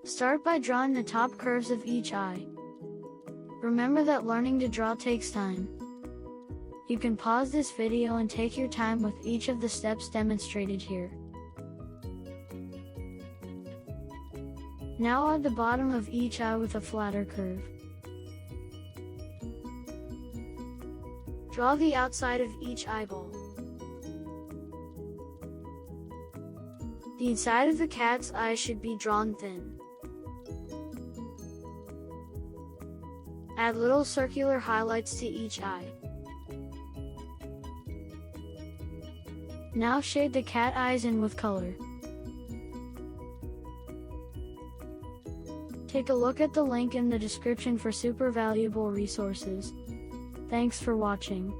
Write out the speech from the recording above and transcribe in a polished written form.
Start by drawing the top curves of each eye. Remember that learning to draw takes time. You can pause this video and take your time with each of the steps demonstrated here. Now add the bottom of each eye with a flatter curve. Draw the outside of each eyeball. The inside of the cat's eye should be drawn thin. Add little circular highlights to each eye. Now shade the cat eyes in with color. Take a look at the link in the description for super valuable resources. Thanks for watching.